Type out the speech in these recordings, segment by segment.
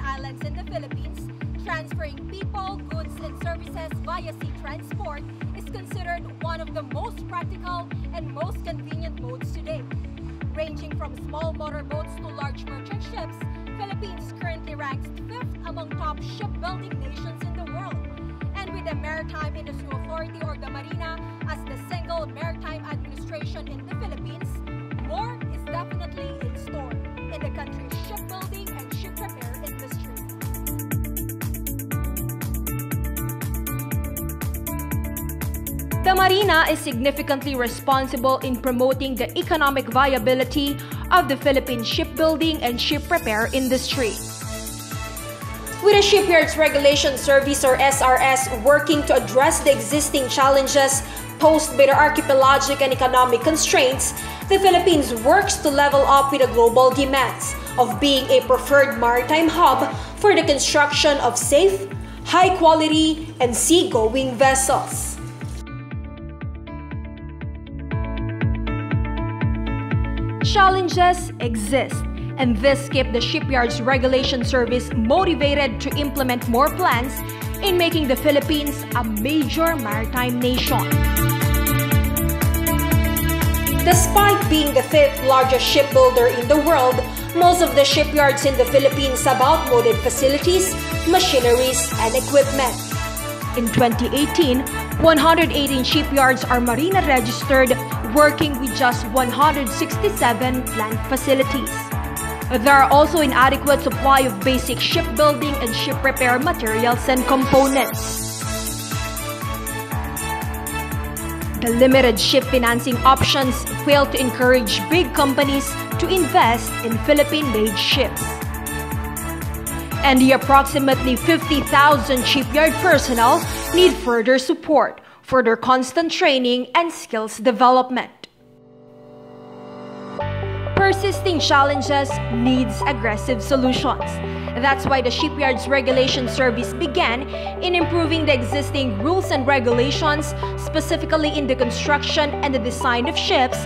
islands in the Philippines, transferring people, goods, and services via sea transport is considered one of the most practical and most convenient modes today. Ranging from small motorboats to large merchant ships, Philippines currently ranks 5th among top shipbuilding nations in the world. And with the Maritime Industry Authority or the MARINA as the single maritime administration in the Philippines, more is definitely in store in the country's shipbuilding and ship repair industry. The MARINA is significantly responsible in promoting the economic viability of the Philippine shipbuilding and ship repair industry. With the Shipyards Regulation Service or SRS working to address the existing challenges posed by the archipelagic and economic constraints, the Philippines works to level up with the global demands of being a preferred maritime hub for the construction of safe, high-quality, and seagoing vessels. Challenges exist, and this kept the Shipyards Regulation Service motivated to implement more plans in making the Philippines a major maritime nation. Despite being the 5th largest shipbuilder in the world, most of the shipyards in the Philippines have outmoded facilities, machineries, and equipment. In 2018, 118 shipyards are MARINA registered, working with just 167 plant facilities. There are also inadequate supply of basic shipbuilding and ship repair materials and components. The limited ship financing options fail to encourage big companies to invest in Philippine-made ships. And the approximately 50,000 shipyard personnel need further support for their constant training and skills development. Persisting challenges needs aggressive solutions. That's why the Shipyards Regulation Service began in improving the existing rules and regulations, specifically in the construction and the design of ships.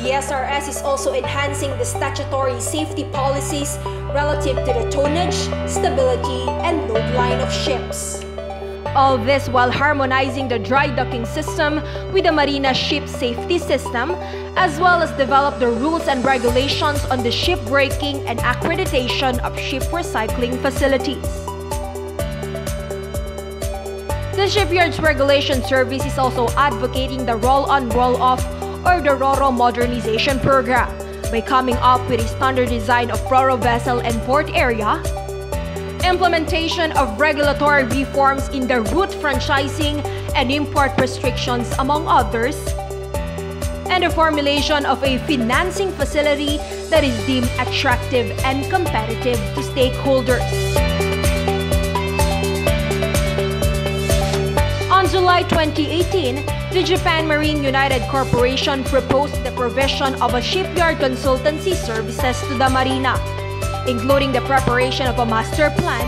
The SRS is also enhancing the statutory safety policies relative to the tonnage, stability, and load line of ships. All this while harmonizing the dry docking system with the MARINA ship safety system, as well as develop the rules and regulations on the ship breaking and accreditation of ship recycling facilities. The Shipyards Regulation Service is also advocating the roll-on, roll-off or the RoRo modernization program by coming up with a standard design of RoRo vessel and port area, implementation of regulatory reforms in the route franchising and import restrictions, among others, and the formulation of a financing facility that is deemed attractive and competitive to stakeholders. On July 2018, the Japan Marine United Corporation proposed the provision of a shipyard consultancy services to the MARINA, including the preparation of a master plan,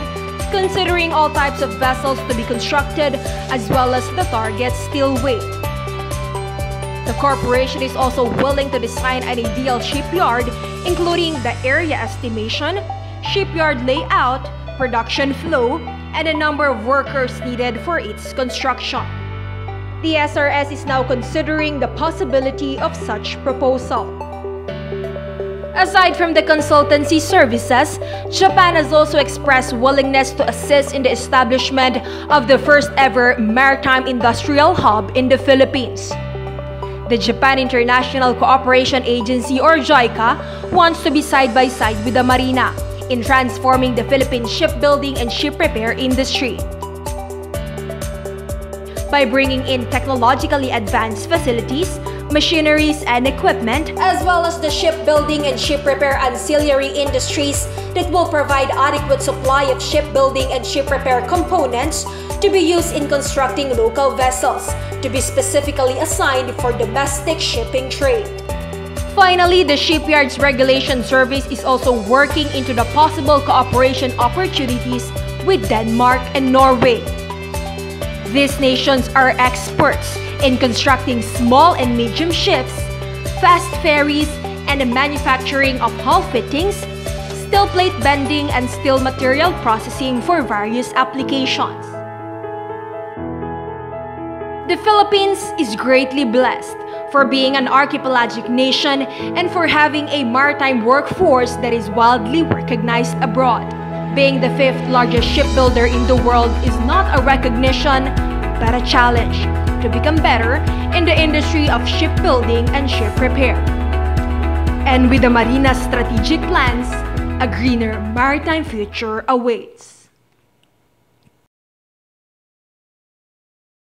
considering all types of vessels to be constructed, as well as the target steel weight. The corporation is also willing to design an ideal shipyard, including the area estimation, shipyard layout, production flow, and the number of workers needed for its construction. The SRS is now considering the possibility of such proposal. Aside from the consultancy services, Japan has also expressed willingness to assist in the establishment of the first-ever maritime industrial hub in the Philippines. The Japan International Cooperation Agency or JICA wants to be side-by-side with the MARINA in transforming the Philippine shipbuilding and ship repair industry. By bringing in technologically advanced facilities, machineries, and equipment, as well as the shipbuilding and ship repair ancillary industries that will provide adequate supply of shipbuilding and ship repair components to be used in constructing local vessels, to be specifically assigned for domestic shipping trade. Finally, the Shipyards Regulation Service is also working into the possible cooperation opportunities with Denmark and Norway. These nations are experts in constructing small and medium ships, fast ferries, and the manufacturing of hull fittings, steel plate bending, and steel material processing for various applications. The Philippines is greatly blessed for being an archipelagic nation and for having a maritime workforce that is widely recognized abroad. Being the 5th largest shipbuilder in the world is not a recognition, but a challenge to become better in the industry of shipbuilding and ship repair. And with the MARINA's strategic plans, a greener maritime future awaits.